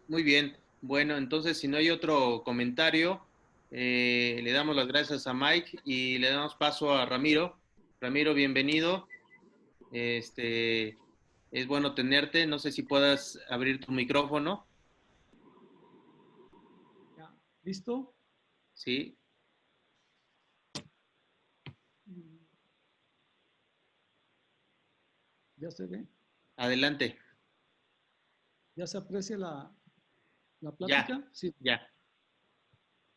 Muy bien. Bueno, entonces si no hay otro comentario, le damos las gracias a Mike y le damos paso a Ramiro. Ramiro, bienvenido. Este, es bueno tenerte. No sé si puedas abrir tu micrófono. Ya, ¿listo? Sí, ¿Ya se ve? adelante. ¿Ya se aprecia la Ya, plática? Sí. ya.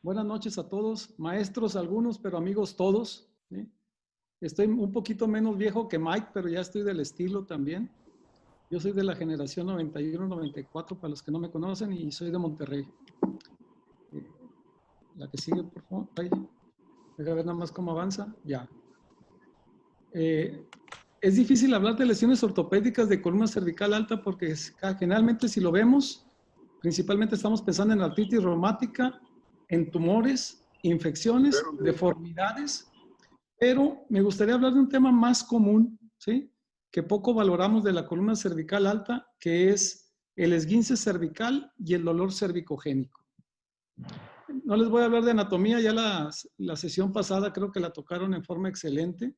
Buenas noches a todos, maestros algunos, pero amigos todos, ¿sí? Estoy un poquito menos viejo que Mike, pero ya estoy del estilo también. Yo soy de la generación 91-94, para los que no me conocen, y soy de Monterrey. La que sigue, por favor. Ay, deja ver nada más cómo avanza. Ya. Eh, es difícil hablar de lesiones ortopédicas de columna cervical alta porque generalmente si lo vemos, principalmente estamos pensando en artritis reumática, en tumores, infecciones, deformidades, pero me gustaría hablar de un tema más común, ¿sí? Que poco valoramos de la columna cervical alta, que es el esguince cervical y el dolor cervicogénico. No les voy a hablar de anatomía, ya la sesión pasada creo que la tocaron en forma excelente,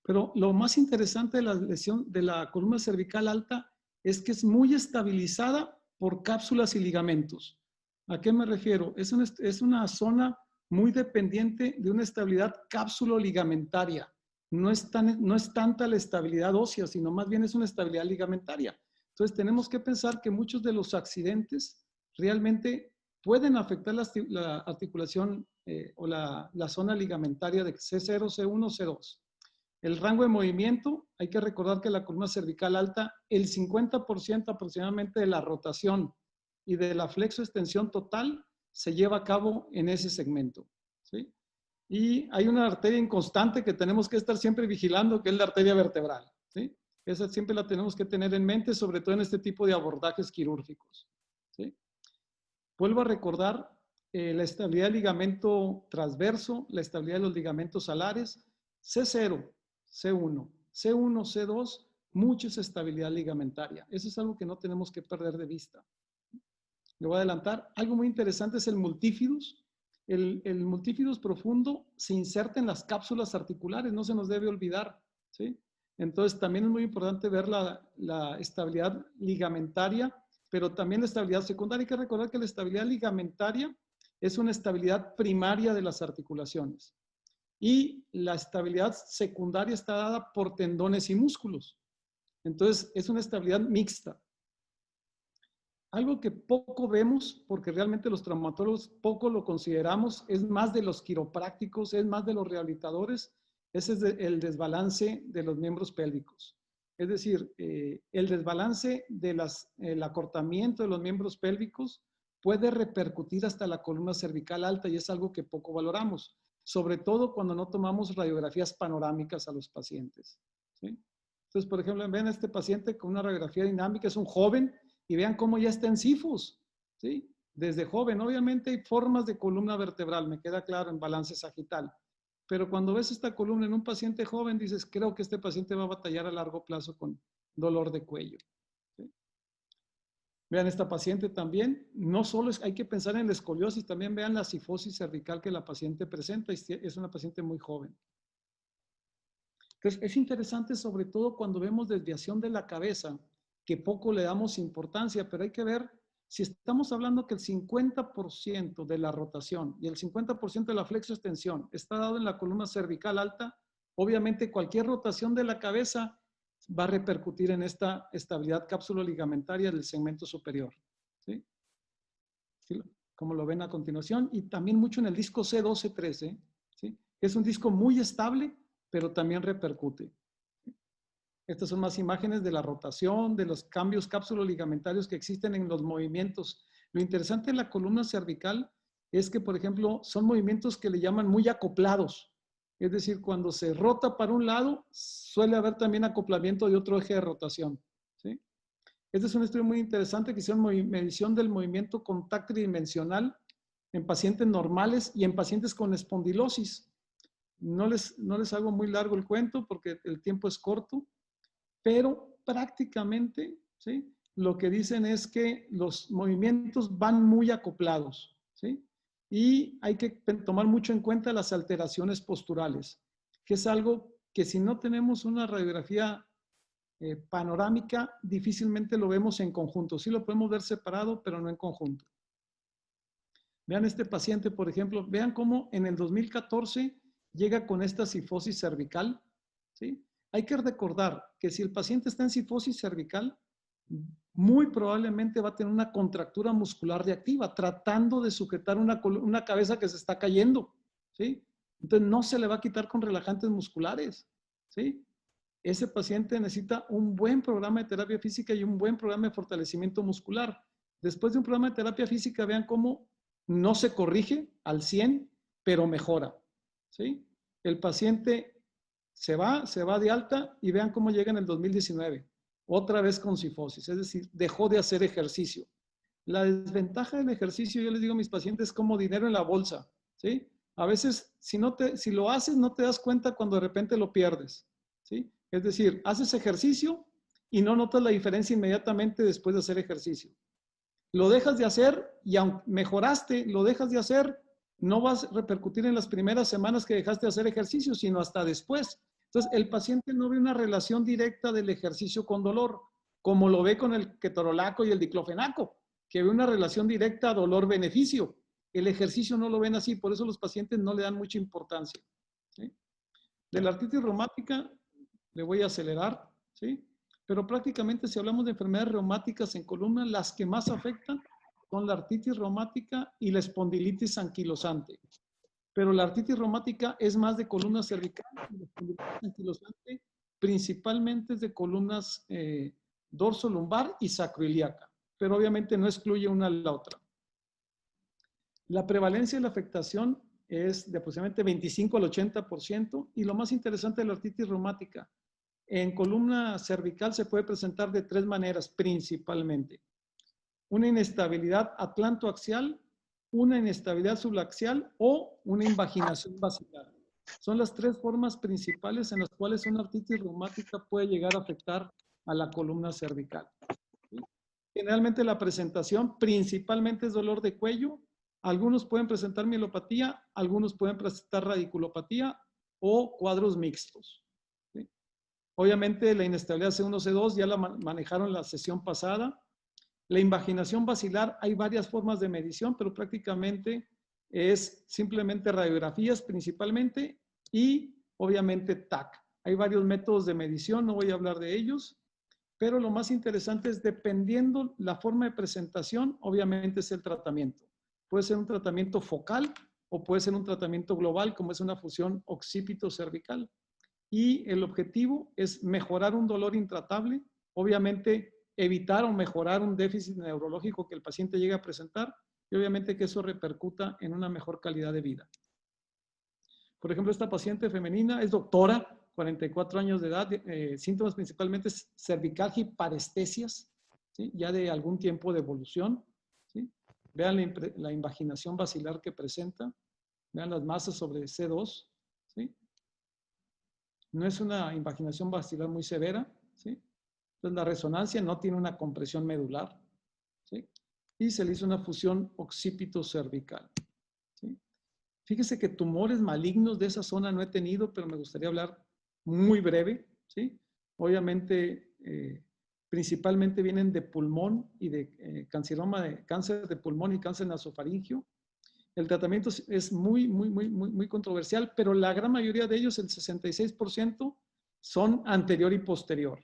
pero lo más interesante de la lesión de la columna cervical alta es que es muy estabilizada por cápsulas y ligamentos. ¿A qué me refiero? Es una zona muy dependiente de una estabilidad cápsulo-ligamentaria. No es tanta la estabilidad ósea, sino más bien es una estabilidad ligamentaria. Entonces tenemos que pensar que muchos de los accidentes realmente pueden afectar la articulación o la zona ligamentaria de C0, C1, C2. El rango de movimiento, hay que recordar que la columna cervical alta, el 50% aproximadamente de la rotación y de la flexoextensión total se lleva a cabo en ese segmento, ¿sí? Y hay una arteria inconstante que tenemos que estar siempre vigilando, que es la arteria vertebral, ¿sí? Esa siempre la tenemos que tener en mente, sobre todo en este tipo de abordajes quirúrgicos, ¿sí? Vuelvo a recordar la estabilidad del ligamento transverso, la estabilidad de los ligamentos alares, C0, C1, C1, C2, mucha estabilidad ligamentaria. Eso es algo que no tenemos que perder de vista. Le voy a adelantar. Algo muy interesante es el multífidus. El multífidus profundo se inserta en las cápsulas articulares, no se nos debe olvidar, ¿sí? Entonces también es muy importante ver la estabilidad ligamentaria, pero también la estabilidad secundaria. Hay que recordar que la estabilidad ligamentaria es una estabilidad primaria de las articulaciones y la estabilidad secundaria está dada por tendones y músculos. Entonces es una estabilidad mixta. Algo que poco vemos, porque realmente los traumatólogos poco lo consideramos, es más de los quiroprácticos, es más de los rehabilitadores, ese es el desbalance de los miembros pélvicos. Es decir, el desbalance del acortamiento de los miembros pélvicos puede repercutir hasta la columna cervical alta y es algo que poco valoramos, sobre todo cuando no tomamos radiografías panorámicas a los pacientes, ¿sí? Entonces, por ejemplo, ven a este paciente con una radiografía dinámica, es un joven, y vean cómo ya está en sifus, ¿sí? Desde joven, obviamente hay formas de columna vertebral, me queda claro, en balance sagital. Pero cuando ves esta columna en un paciente joven, dices, creo que este paciente va a batallar a largo plazo con dolor de cuello, ¿sí? Vean esta paciente también, no solo hay que pensar en la escoliosis, también vean la cifosis cervical que la paciente presenta, es una paciente muy joven. Entonces, es interesante sobre todo cuando vemos desviación de la cabeza, que poco le damos importancia, pero hay que ver si estamos hablando que el 50% de la rotación y el 50% de la flexoextensión está dado en la columna cervical alta, obviamente cualquier rotación de la cabeza va a repercutir en esta estabilidad cápsulo ligamentaria del segmento superior, ¿sí? ¿Sí? Como lo ven a continuación, y también mucho en el disco C12-13, ¿sí? Es un disco muy estable, pero también repercute. Estas son más imágenes de la rotación, de los cambios cápsulo-ligamentarios que existen en los movimientos. Lo interesante de la columna cervical es que, por ejemplo, son movimientos que le llaman muy acoplados. Es decir, cuando se rota para un lado, suele haber también acoplamiento de otro eje de rotación, ¿sí? Este es un estudio muy interesante que hicieron medición del movimiento contacto tridimensional en pacientes normales y en pacientes con espondilosis. No les hago muy largo el cuento porque el tiempo es corto, pero prácticamente, ¿sí? lo que dicen es que los movimientos van muy acoplados, ¿sí? Y hay que tomar mucho en cuenta las alteraciones posturales, que es algo que si no tenemos una radiografía panorámica, difícilmente lo vemos en conjunto. Sí lo podemos ver separado, pero no en conjunto. Vean este paciente, por ejemplo, vean cómo en el 2014 llega con esta cifosis cervical, ¿sí? Hay que recordar que si el paciente está en cifosis cervical, muy probablemente va a tener una contractura muscular reactiva, tratando de sujetar una cabeza que se está cayendo, ¿sí? Entonces no se le va a quitar con relajantes musculares, ¿sí? Ese paciente necesita un buen programa de terapia física y un buen programa de fortalecimiento muscular. Después de un programa de terapia física, vean cómo no se corrige al 100, pero mejora, ¿sí? El paciente se va de alta y vean cómo llega en el 2019, otra vez con cifosis, es decir, dejó de hacer ejercicio. La desventaja del ejercicio, yo les digo a mis pacientes, es como dinero en la bolsa, ¿sí? A veces, si lo haces, no te das cuenta cuando de repente lo pierdes, ¿sí? Es decir, haces ejercicio y no notas la diferencia inmediatamente después de hacer ejercicio. Lo dejas de hacer y aunque mejoraste, lo dejas de hacer, no vas a repercutir en las primeras semanas que dejaste de hacer ejercicio, sino hasta después. Entonces, el paciente no ve una relación directa del ejercicio con dolor, como lo ve con el ketorolaco y el diclofenaco, que ve una relación directa dolor-beneficio. El ejercicio no lo ven así, por eso los pacientes no le dan mucha importancia, ¿sí? De la artritis reumática, le voy a acelerar, ¿sí? Pero prácticamente si hablamos de enfermedades reumáticas en columna, las que más afectan son la artritis reumática y la espondilitis anquilosante. Pero la artritis reumática es más de columna cervical y la espondilitis anquilosante principalmente es de columnas dorso-lumbar y sacroiliaca, pero obviamente no excluye una a la otra. La prevalencia de la afectación es de aproximadamente 25 al 80% y lo más interesante de la artritis reumática, en columna cervical se puede presentar de tres maneras principalmente. Una inestabilidad atlantoaxial, una inestabilidad sublaxial o una invaginación basilar. Son las tres formas principales en las cuales una artritis reumática puede llegar a afectar a la columna cervical. ¿Sí? Generalmente la presentación principalmente es dolor de cuello. Algunos pueden presentar mielopatía, algunos pueden presentar radiculopatía o cuadros mixtos. ¿Sí? Obviamente la inestabilidad C1, C2 ya la manejaron la sesión pasada. La invaginación basilar, hay varias formas de medición, pero prácticamente es simplemente radiografías principalmente y obviamente TAC. Hay varios métodos de medición, no voy a hablar de ellos, pero lo más interesante es dependiendo la forma de presentación, obviamente es el tratamiento. Puede ser un tratamiento focal o puede ser un tratamiento global, como es una fusión occipito-cervical. Y el objetivo es mejorar un dolor intratable, obviamente evitar o mejorar un déficit neurológico que el paciente llegue a presentar y obviamente que eso repercuta en una mejor calidad de vida. Por ejemplo, esta paciente femenina es doctora, 44 años de edad, síntomas principalmente cervicalgia y parestesias, ¿sí? Ya de algún tiempo de evolución, ¿sí? Vean la invaginación basilar que presenta, vean las masas sobre C2, ¿sí? No es una invaginación basilar muy severa, ¿sí? Entonces la resonancia no tiene una compresión medular, ¿sí? Y se le hizo una fusión occipito-cervical, ¿sí? Fíjese que tumores malignos de esa zona no he tenido, pero me gustaría hablar muy breve, ¿sí? Obviamente, principalmente vienen de pulmón y de cáncer de pulmón y cáncer nasofaringio. El tratamiento es muy controversial, pero la gran mayoría de ellos, el 66%, son anterior y posterior.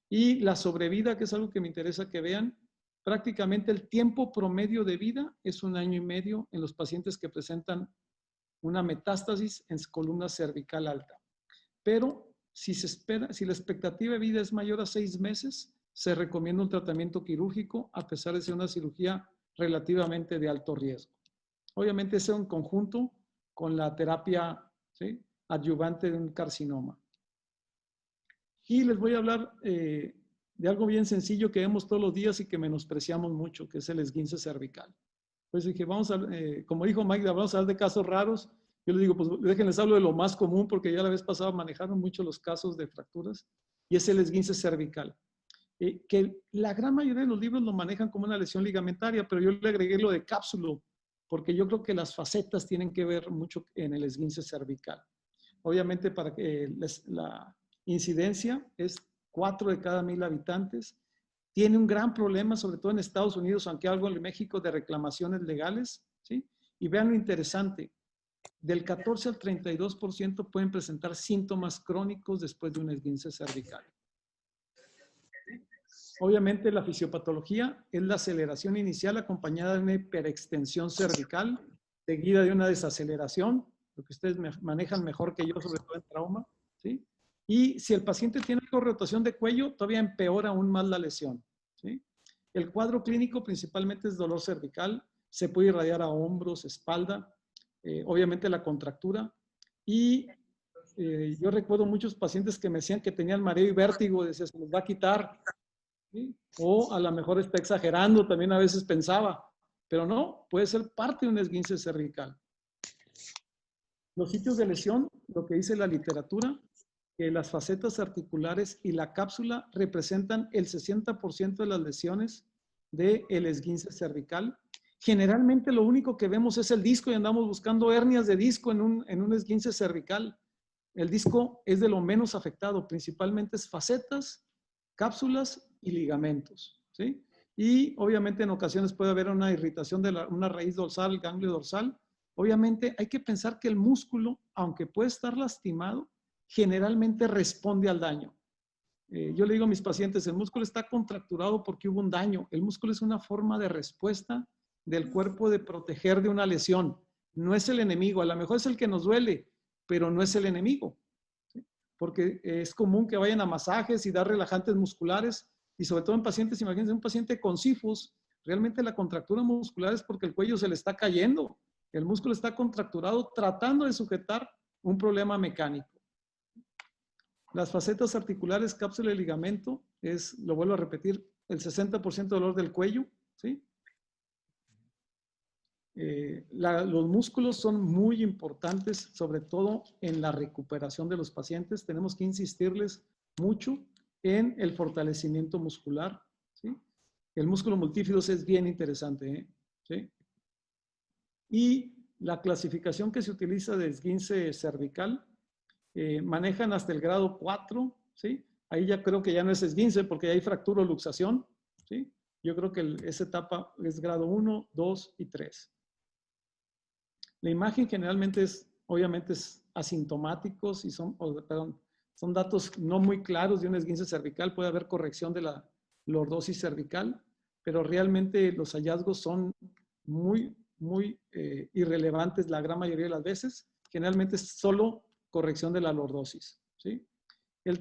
Y la sobrevida, que es algo que me interesa que vean, prácticamente el tiempo promedio de vida es 1 año y medio en los pacientes que presentan una metástasis en columna cervical alta. Pero si la expectativa de vida es mayor a 6 meses, se recomienda un tratamiento quirúrgico a pesar de ser una cirugía relativamente de alto riesgo. Obviamente eso en conjunto con la terapia, ¿sí?, adyuvante de un carcinoma. Y les voy a hablar de algo bien sencillo que vemos todos los días y que menospreciamos mucho, que es el esguince cervical. Pues dije, vamos a, como dijo Mike, vamos a hablar de casos raros. Yo les digo, pues déjenles hablo de lo más común, porque ya la vez pasada manejaron mucho los casos de fracturas, y es el esguince cervical. que la gran mayoría de los libros lo manejan como una lesión ligamentaria, pero yo le agregué lo de cápsulo, porque yo creo que las facetas tienen que ver mucho en el esguince cervical. Obviamente, para que la incidencia es 4 de cada 1000 habitantes. Tiene un gran problema, sobre todo en Estados Unidos, aunque algo en México, de reclamaciones legales, ¿sí? Y vean lo interesante, del 14 al 32% pueden presentar síntomas crónicos después de un esguince cervical. Obviamente la fisiopatología es la aceleración inicial acompañada de una hiperextensión cervical, seguida de una desaceleración, lo que ustedes manejan mejor que yo, sobre todo en trauma, ¿sí? Y si el paciente tiene rotación de cuello, todavía empeora aún más la lesión, ¿sí? El cuadro clínico principalmente es dolor cervical, se puede irradiar a hombros, espalda, obviamente la contractura, y yo recuerdo muchos pacientes que me decían que tenían mareo y vértigo, decía, se les va a quitar, ¿sí? O a lo mejor está exagerando, también a veces pensaba, pero no, puede ser parte de un esguince cervical. Los sitios de lesión, lo que dice la literatura, que las facetas articulares y la cápsula representan el 60% de las lesiones del esguince cervical. Generalmente lo único que vemos es el disco y andamos buscando hernias de disco en un esguince cervical. El disco es de lo menos afectado, principalmente es facetas, cápsulas y ligamentos, ¿sí? Y obviamente en ocasiones puede haber una irritación de una raíz dorsal, el ganglio dorsal. Obviamente hay que pensar que el músculo, aunque puede estar lastimado, generalmente responde al daño. Yo le digo a mis pacientes, el músculo está contracturado porque hubo un daño. El músculo es una forma de respuesta del cuerpo de proteger de una lesión. No es el enemigo, a lo mejor es el que nos duele, pero no es el enemigo. ¿Sí? Porque es común que vayan a masajes y dar relajantes musculares, y sobre todo en pacientes, imagínense un paciente con sifus, realmente la contractura muscular es porque el cuello se le está cayendo. El músculo está contracturado tratando de sujetar un problema mecánico. Las facetas articulares, cápsula y ligamento, lo vuelvo a repetir, el 60% de dolor del cuello, ¿sí? Los músculos son muy importantes, sobre todo en la recuperación de los pacientes. Tenemos que insistirles mucho en el fortalecimiento muscular, ¿sí? El músculo multífidos es bien interesante, ¿sí? Y la clasificación que se utiliza de esguince cervical, manejan hasta el grado 4, ¿sí? Ahí ya creo que ya no es esguince porque ya hay fractura o luxación, ¿sí? Yo creo que esa etapa es grado 1, 2 y 3. La imagen generalmente obviamente es asintomáticos y son datos no muy claros de un esguince cervical. Puede haber corrección de la lordosis cervical, pero realmente los hallazgos son muy irrelevantes la gran mayoría de las veces. Generalmente es solo corrección de la lordosis, ¿sí? El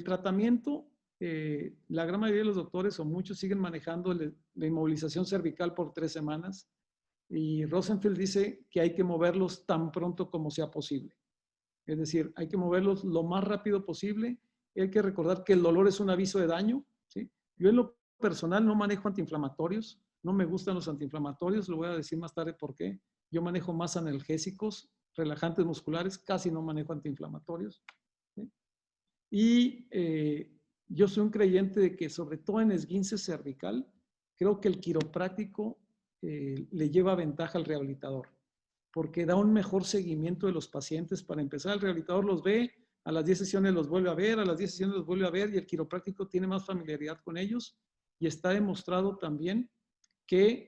tratamiento, la gran mayoría de los doctores o muchos siguen manejando la inmovilización cervical por 3 semanas. Y Rosenfeld dice que hay que moverlos tan pronto como sea posible. Es decir, hay que moverlos lo más rápido posible. Y hay que recordar que el dolor es un aviso de daño, ¿sí? Yo en lo personal no manejo antiinflamatorios. No me gustan los antiinflamatorios. Lo voy a decir más tarde por qué. Yo manejo más analgésicos, relajantes musculares. Casi no manejo antiinflamatorios, ¿sí? Y yo soy un creyente de que, sobre todo en esguince cervical, creo que el quiropráctico le lleva ventaja al rehabilitador, porque da un mejor seguimiento de los pacientes. Para empezar, el rehabilitador los ve, a las 10 sesiones los vuelve a ver, a las 10 sesiones los vuelve a ver, y el quiropráctico tiene más familiaridad con ellos, y está demostrado también que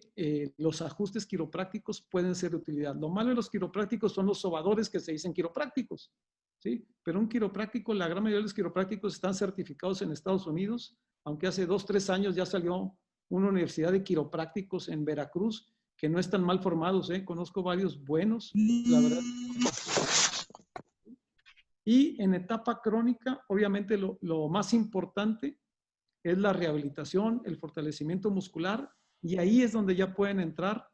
los ajustes quiroprácticos pueden ser de utilidad. Lo malo de los quiroprácticos son los sobadores que se dicen quiroprácticos, ¿sí? Pero un quiropráctico, la gran mayoría de los quiroprácticos están certificados en Estados Unidos, aunque hace 2, 3 años ya salió una universidad de quiroprácticos en Veracruz, que no están mal formados, ¿eh? Conozco varios buenos, la verdad. Y en etapa crónica, obviamente lo más importante es la rehabilitación, el fortalecimiento muscular, y ahí es donde ya pueden entrar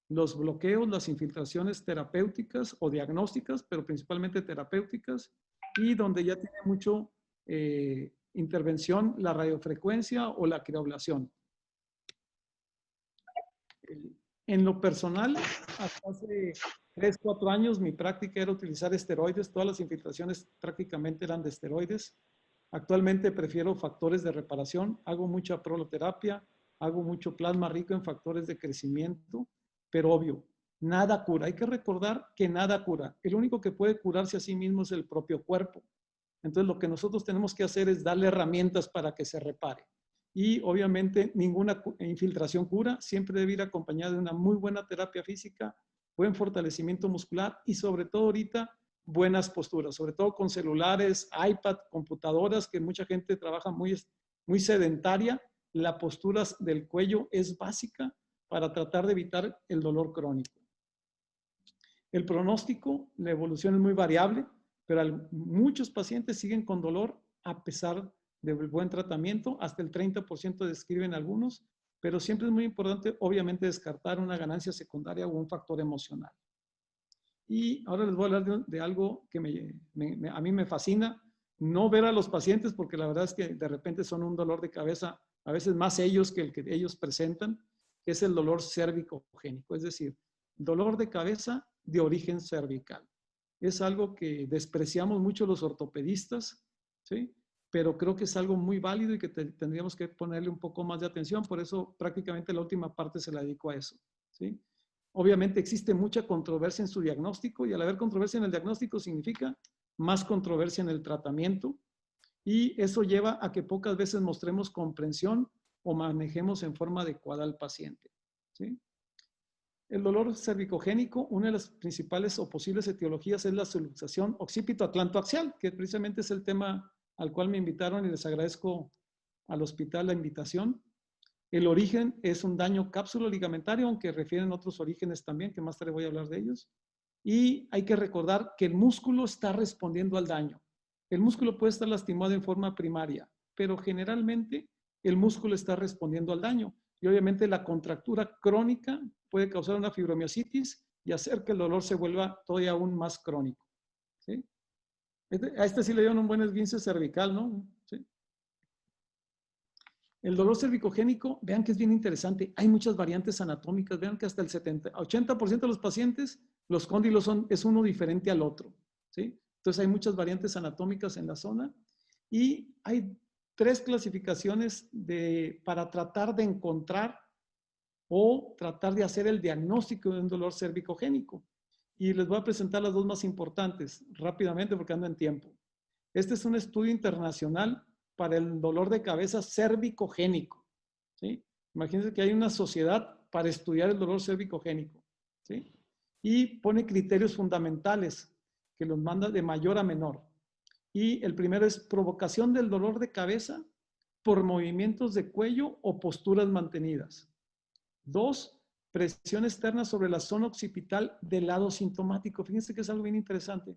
los bloqueos, las infiltraciones terapéuticas o diagnósticas, pero principalmente terapéuticas, y donde ya tiene mucho intervención la radiofrecuencia o la crioablación. En lo personal, hasta hace 3, 4 años mi práctica era utilizar esteroides. Todas las infiltraciones prácticamente eran de esteroides. Actualmente prefiero factores de reparación, hago mucha proloterapia, hago mucho plasma rico en factores de crecimiento, pero obvio, nada cura. Hay que recordar que nada cura. El único que puede curarse a sí mismo es el propio cuerpo. Entonces, lo que nosotros tenemos que hacer es darle herramientas para que se repare. Y obviamente ninguna infiltración cura, siempre debe ir acompañada de una muy buena terapia física, buen fortalecimiento muscular y sobre todo ahorita buenas posturas, sobre todo con celulares, iPad, computadoras, que mucha gente trabaja muy sedentaria. La postura del cuello es básica para tratar de evitar el dolor crónico. El pronóstico, la evolución es muy variable, pero muchos pacientes siguen con dolor a pesar del buen tratamiento, hasta el 30% describen algunos, pero siempre es muy importante, obviamente, descartar una ganancia secundaria o un factor emocional. Y ahora les voy a hablar de algo que a mí me fascina, no ver a los pacientes, porque la verdad es que de repente son un dolor de cabeza, a veces más ellos que el que ellos presentan, que es el dolor cérvico-génico, es decir, dolor de cabeza de origen cervical. Es algo que despreciamos mucho los ortopedistas, ¿sí? Pero creo que es algo muy válido y que tendríamos que ponerle un poco más de atención, por eso prácticamente la última parte se la dedico a eso, ¿sí? Obviamente existe mucha controversia en su diagnóstico y al haber controversia en el diagnóstico significa más controversia en el tratamiento y eso lleva a que pocas veces mostremos comprensión o manejemos en forma adecuada al paciente, ¿sí? El dolor cervicogénico, una de las principales o posibles etiologías es la subluxación occipito-atlantoaxial, que precisamente es el tema al cual me invitaron y les agradezco al hospital la invitación. El origen es un daño cápsulo-ligamentario, aunque refieren otros orígenes también, que más tarde voy a hablar de ellos. Y hay que recordar que el músculo está respondiendo al daño. El músculo puede estar lastimado en forma primaria, pero generalmente el músculo está respondiendo al daño. Y obviamente la contractura crónica puede causar una fibromiositis y hacer que el dolor se vuelva todavía aún más crónico, ¿sí? A este sí le dieron un buen esguince cervical, ¿no? ¿Sí? El dolor cervicogénico, vean que es bien interesante, hay muchas variantes anatómicas, vean que hasta el 80% de los pacientes, los cóndilos es uno diferente al otro, ¿sí? Entonces hay muchas variantes anatómicas en la zona y hay 3 clasificaciones para tratar de encontrar o tratar de hacer el diagnóstico de un dolor cervicogénico. Y les voy a presentar las 2 más importantes rápidamente porque ando en tiempo. Este es un estudio internacional para el dolor de cabeza cervicogénico, ¿sí? Imagínense que hay una sociedad para estudiar el dolor cervicogénico, ¿sí? Y pone criterios fundamentales que los manda de mayor a menor. Y el primero es provocación del dolor de cabeza por movimientos de cuello o posturas mantenidas. 2, presión externa sobre la zona occipital del lado sintomático. Fíjense que es algo bien interesante,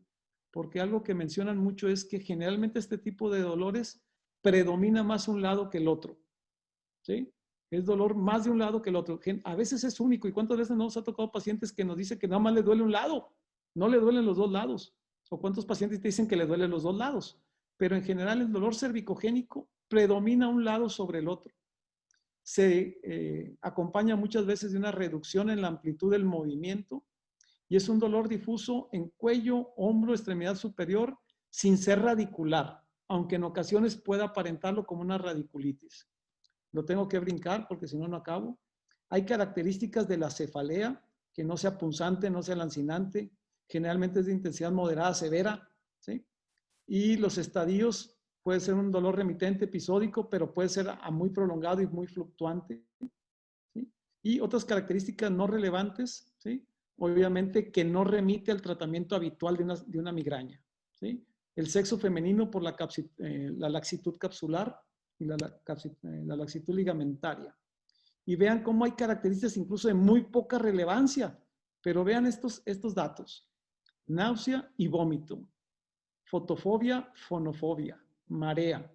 porque algo que mencionan mucho es que generalmente este tipo de dolores predomina más un lado que el otro, ¿sí? Es dolor más de un lado que el otro. A veces es único. ¿Y cuántas veces nos ha tocado pacientes que nos dicen que nada más le duele un lado? No le duelen los 2 lados. ¿O cuántos pacientes te dicen que le duelen los 2 lados? Pero en general el dolor cervicogénico predomina un lado sobre el otro. Se acompaña muchas veces de una reducción en la amplitud del movimiento y es un dolor difuso en cuello, hombro, extremidad superior, sin ser radicular, aunque en ocasiones pueda aparentarlo como una radiculitis. Lo tengo que brincar porque si no, no acabo. Hay características de la cefalea, que no sea punzante, no sea lancinante, generalmente es de intensidad moderada, severa, ¿sí? Y los estadios puede ser un dolor remitente episódico, pero puede ser a muy prolongado y muy fluctuante, ¿sí? Y otras características no relevantes, ¿sí? Obviamente que no remite al tratamiento habitual de una migraña, ¿sí? El sexo femenino por la laxitud capsular y la laxitud ligamentaria. Y vean cómo hay características incluso de muy poca relevancia, pero vean estos datos. Náusea y vómito, fotofobia, fonofobia, marea,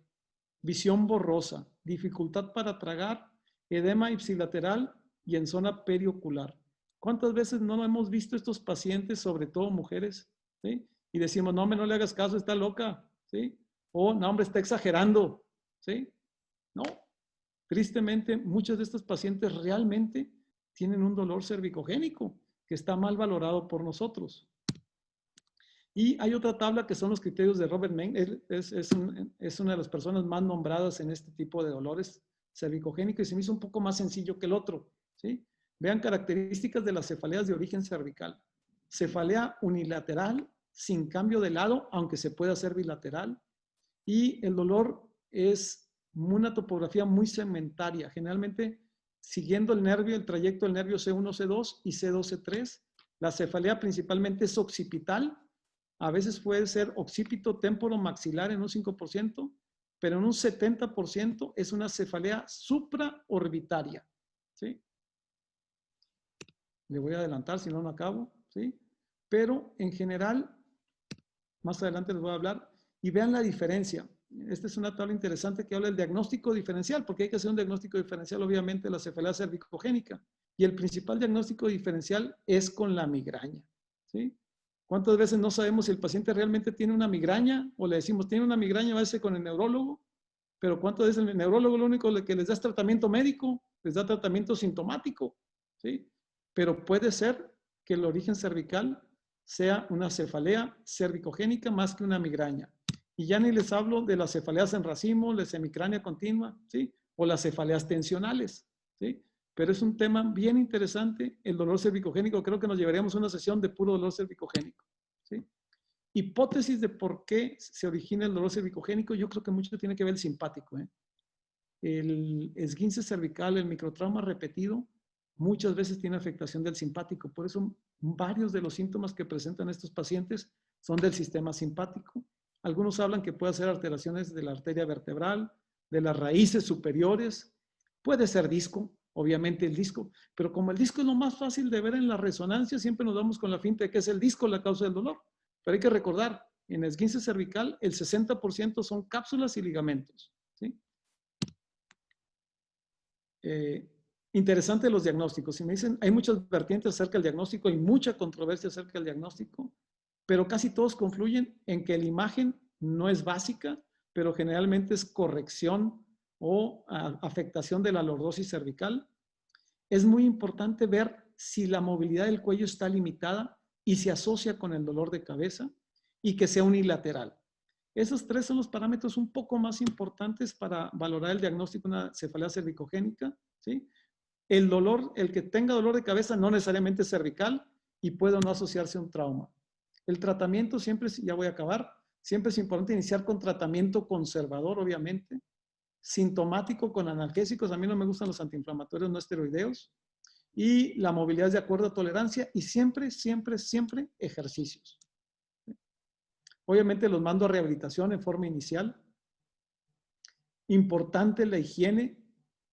visión borrosa, dificultad para tragar, edema ipsilateral y en zona periocular. ¿Cuántas veces no hemos visto estos pacientes, sobre todo mujeres, ¿sí? Y decimos, no, hombre, no le hagas caso, está loca, ¿sí? O, no, hombre, está exagerando, ¿sí? No, tristemente, muchos de estos pacientes realmente tienen un dolor cervicogénico que está mal valorado por nosotros. Y hay otra tabla que son los criterios de Robert Meng. Él es una de las personas más nombradas en este tipo de dolores cervicogénicos y se me hizo un poco más sencillo que el otro, ¿sí? Vean características de las cefaleas de origen cervical. Cefalea unilateral, sin cambio de lado, aunque se puede hacer bilateral. Y el dolor es una topografía muy segmentaria, generalmente siguiendo el nervio, el trayecto del nervio C1, C2 y C2, C3. La cefalea principalmente es occipital, a veces puede ser occipito temporomaxilar en un 5%, pero en un 70% es una cefalea supraorbitaria, ¿sí? Le voy a adelantar, si no, no acabo, ¿sí? Pero en general, más adelante les voy a hablar, y vean la diferencia. Esta es una tabla interesante que habla del diagnóstico diferencial, porque hay que hacer un diagnóstico diferencial, obviamente, de la cefalea cervicogénica. Y el principal diagnóstico diferencial es con la migraña, ¿sí? ¿Cuántas veces no sabemos si el paciente realmente tiene una migraña? O le decimos, tiene una migraña, va a ser con el neurólogo, pero ¿cuántas veces el neurólogo lo único que les da es tratamiento médico? Les da tratamiento sintomático, ¿sí? Pero puede ser que el origen cervical sea una cefalea cervicogénica más que una migraña. Y ya ni les hablo de las cefaleas en racimo, la semicránea continua, ¿sí? O las cefaleas tensionales, ¿sí? Pero es un tema bien interesante, el dolor cervicogénico. Creo que nos llevaríamos una sesión de puro dolor cervicogénico, ¿sí? Hipótesis de por qué se origina el dolor cervicogénico, yo creo que mucho tiene que ver el simpático, ¿eh? El esguince cervical, el microtrauma repetido, muchas veces tiene afectación del simpático. Por eso varios de los síntomas que presentan estos pacientes son del sistema simpático. Algunos hablan que puede ser alteraciones de la arteria vertebral, de las raíces superiores. Puede ser disco, obviamente el disco, pero como el disco es lo más fácil de ver en la resonancia, siempre nos vamos con la finta de que es el disco la causa del dolor. Pero hay que recordar, en esguince cervical el 60% son cápsulas y ligamentos, ¿sí? Interesante los diagnósticos. Si me dicen, hay muchas vertientes acerca del diagnóstico, hay mucha controversia acerca del diagnóstico, pero casi todos confluyen en que la imagen no es básica, pero generalmente es corrección o afectación de la lordosis cervical. Es muy importante ver si la movilidad del cuello está limitada y se asocia con el dolor de cabeza y que sea unilateral. Esos tres son los parámetros un poco más importantes para valorar el diagnóstico de una cefalea cervicogénica, ¿sí? El dolor, el que tenga dolor de cabeza no necesariamente es cervical y puede no asociarse a un trauma. El tratamiento siempre, ya voy a acabar, siempre es importante iniciar con tratamiento conservador, obviamente, sintomático con analgésicos, a mí no me gustan los antiinflamatorios no esteroideos, y la movilidad es de acuerdo a tolerancia y siempre, siempre, siempre ejercicios. Obviamente los mando a rehabilitación en forma inicial. Importante la higiene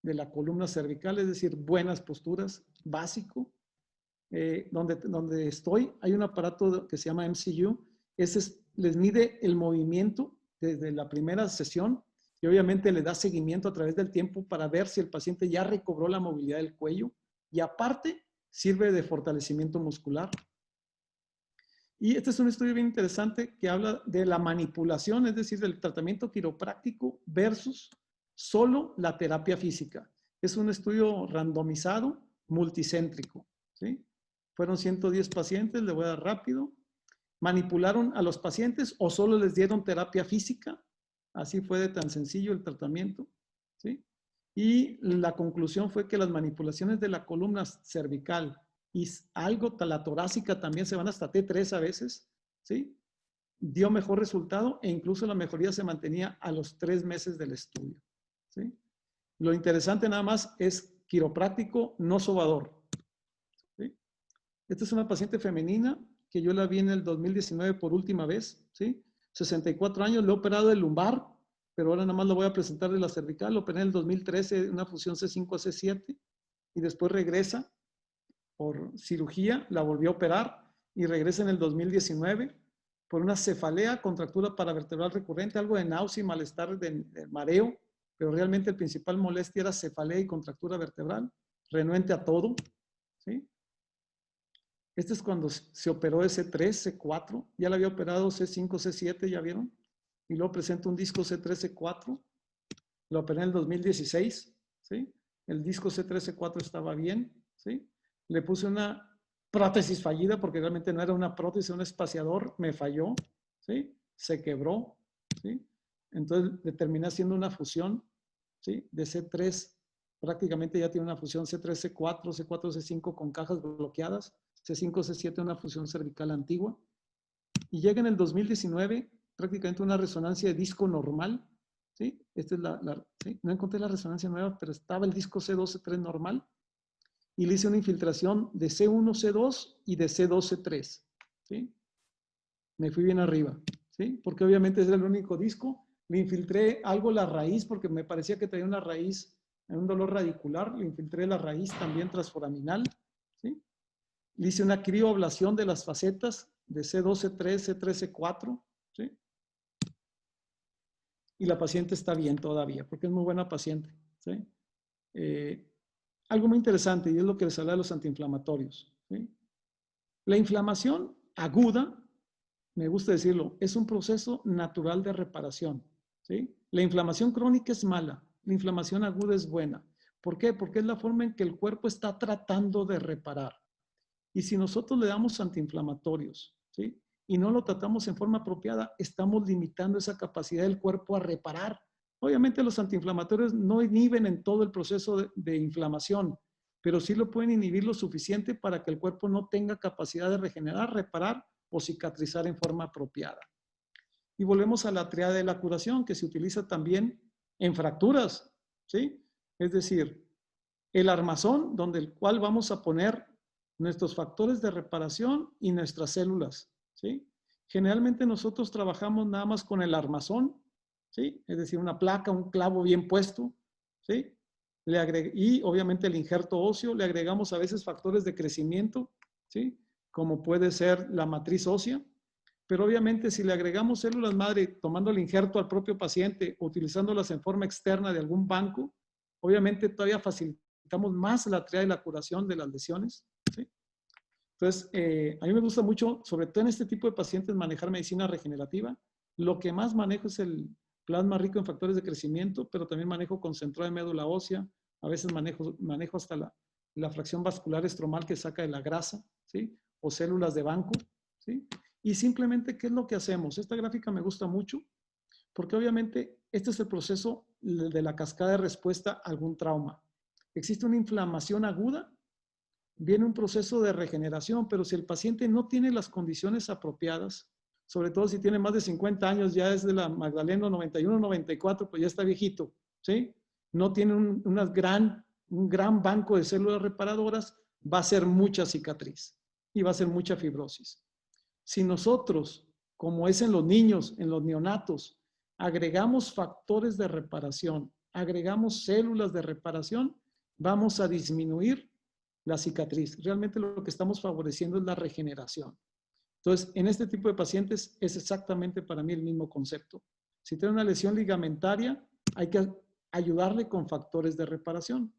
de la columna cervical, es decir, buenas posturas, básico. Donde estoy, hay un aparato que se llama MCU, ese les mide el movimiento desde la primera sesión y obviamente le da seguimiento a través del tiempo para ver si el paciente ya recobró la movilidad del cuello y aparte sirve de fortalecimiento muscular. Y este es un estudio bien interesante que habla de la manipulación, es decir, del tratamiento quiropráctico versus solo la terapia física. Es un estudio randomizado, multicéntrico, ¿sí? Fueron 110 pacientes, le voy a dar rápido. Manipularon a los pacientes o solo les dieron terapia física. Así fue de tan sencillo el tratamiento, ¿sí? Y la conclusión fue que las manipulaciones de la columna cervical y algo, la torácica también se van hasta T3 a veces, ¿sí? Dio mejor resultado e incluso la mejoría se mantenía a los 3 meses del estudio, ¿sí? Lo interesante nada más es quiropráctico no sobador, ¿sí? Esta es una paciente femenina que yo la vi en el 2019 por última vez, ¿sí? 64 años, le he operado el lumbar, pero ahora nada más lo voy a presentar de la cervical. Lo operé en el 2013, una fusión C5 a C7, y después regresa por cirugía, la volvió a operar y regresa en el 2019 por una cefalea, contractura paravertebral recurrente, algo de náusea y malestar de mareo, pero realmente el principal molestia era cefalea y contractura vertebral, renuente a todo, ¿sí? Este es cuando se operó C3, C4, ya la había operado C5, C7, ¿ya vieron? Y luego presenta un disco C3, C4, lo operé en el 2016, ¿sí? El disco C3, C4 estaba bien, ¿sí? Le puse una prótesis fallida, porque realmente no era una prótesis, un espaciador, me falló, ¿sí? Se quebró, ¿sí? Entonces le terminé haciendo una fusión, ¿sí? De C3, prácticamente ya tiene una fusión C3, C4, C4, C5 con cajas bloqueadas, C5, C7 una fusión cervical antigua. Y llega en el 2019 prácticamente una resonancia de disco normal, ¿sí? Esta es ¿sí? No encontré la resonancia nueva, pero estaba el disco C2, C3 normal, y le hice una infiltración de C1, C2 y de C2, C3, ¿sí? Me fui bien arriba, ¿sí? Porque obviamente es el único disco. Le infiltré algo la raíz porque me parecía que traía una raíz, un dolor radicular. Le infiltré la raíz también transforaminal, ¿sí? Le hice una crioablación de las facetas de C2, C3, C3, C4, ¿sí? Y la paciente está bien todavía porque es muy buena paciente, ¿sí? Algo muy interesante y es lo que les habla de los antiinflamatorios, ¿sí? La inflamación aguda, me gusta decirlo, es un proceso natural de reparación, ¿sí? La inflamación crónica es mala, la inflamación aguda es buena. ¿Por qué? Porque es la forma en que el cuerpo está tratando de reparar. Y si nosotros le damos antiinflamatorios, ¿sí? Y no lo tratamos en forma apropiada, estamos limitando esa capacidad del cuerpo a reparar. Obviamente los antiinflamatorios no inhiben en todo el proceso de inflamación, pero sí lo pueden inhibir lo suficiente para que el cuerpo no tenga capacidad de regenerar, reparar o cicatrizar en forma apropiada. Y volvemos a la triada de la curación, que se utiliza también en fracturas, ¿sí? Es decir, el armazón, donde el cual vamos a poner nuestros factores de reparación y nuestras células, ¿sí? Generalmente nosotros trabajamos nada más con el armazón, ¿sí? Es decir, una placa, un clavo bien puesto, ¿sí? Y obviamente el injerto óseo, le agregamos a veces factores de crecimiento, ¿sí? Como puede ser la matriz ósea, pero obviamente si le agregamos células madre tomando el injerto al propio paciente, utilizándolas en forma externa de algún banco, obviamente todavía facilitamos más la triada y la curación de las lesiones, ¿sí? Entonces, a mí me gusta mucho, sobre todo en este tipo de pacientes, manejar medicina regenerativa. Lo que más manejo es el plasma rico en factores de crecimiento, pero también manejo concentrado de médula ósea. A veces manejo hasta la fracción vascular estromal que saca de la grasa, ¿sí? O células de banco, ¿sí? Y simplemente, ¿qué es lo que hacemos? Esta gráfica me gusta mucho porque obviamente este es el proceso de la cascada de respuesta a algún trauma. Existe una inflamación aguda, viene un proceso de regeneración, pero si el paciente no tiene las condiciones apropiadas, sobre todo si tiene más de 50 años, ya es de la Magdaleno 91, 94, pues ya está viejito, ¿sí? No tiene un gran banco de células reparadoras, va a ser mucha cicatriz y va a ser mucha fibrosis. Si nosotros, como es en los niños, en los neonatos, agregamos factores de reparación, agregamos células de reparación, vamos a disminuir la cicatriz. Realmente lo que estamos favoreciendo es la regeneración. Entonces, en este tipo de pacientes es exactamente para mí el mismo concepto. Si tiene una lesión ligamentaria, hay que ayudarle con factores de reparación.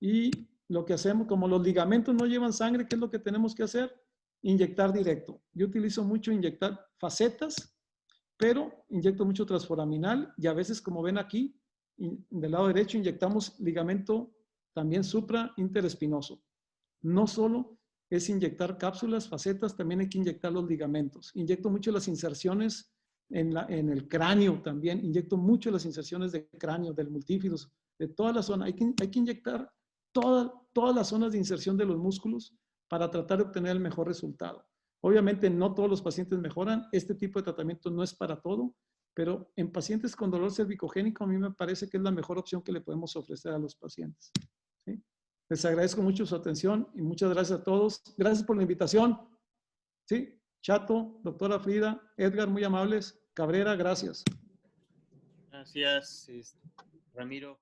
Y lo que hacemos, como los ligamentos no llevan sangre, ¿qué es lo que tenemos que hacer? Inyectar directo. Yo utilizo mucho inyectar facetas, pero inyecto mucho transforaminal y a veces, como ven aquí, del lado derecho inyectamos ligamento también suprainterespinoso. No solo es inyectar cápsulas, facetas, también hay que inyectar los ligamentos. Inyecto mucho las inserciones en el cráneo también, inyecto mucho las inserciones de cráneo, del multífidos, de toda la zona. Hay que inyectar todas las zonas de inserción de los músculos para tratar de obtener el mejor resultado. Obviamente no todos los pacientes mejoran, este tipo de tratamiento no es para todo, pero en pacientes con dolor cervicogénico a mí me parece que es la mejor opción que le podemos ofrecer a los pacientes, ¿sí? Les agradezco mucho su atención y muchas gracias a todos. Gracias por la invitación. ¿Sí? Chato, doctora Frida, Edgar, muy amables. Cabrera, gracias. Gracias, Ramiro.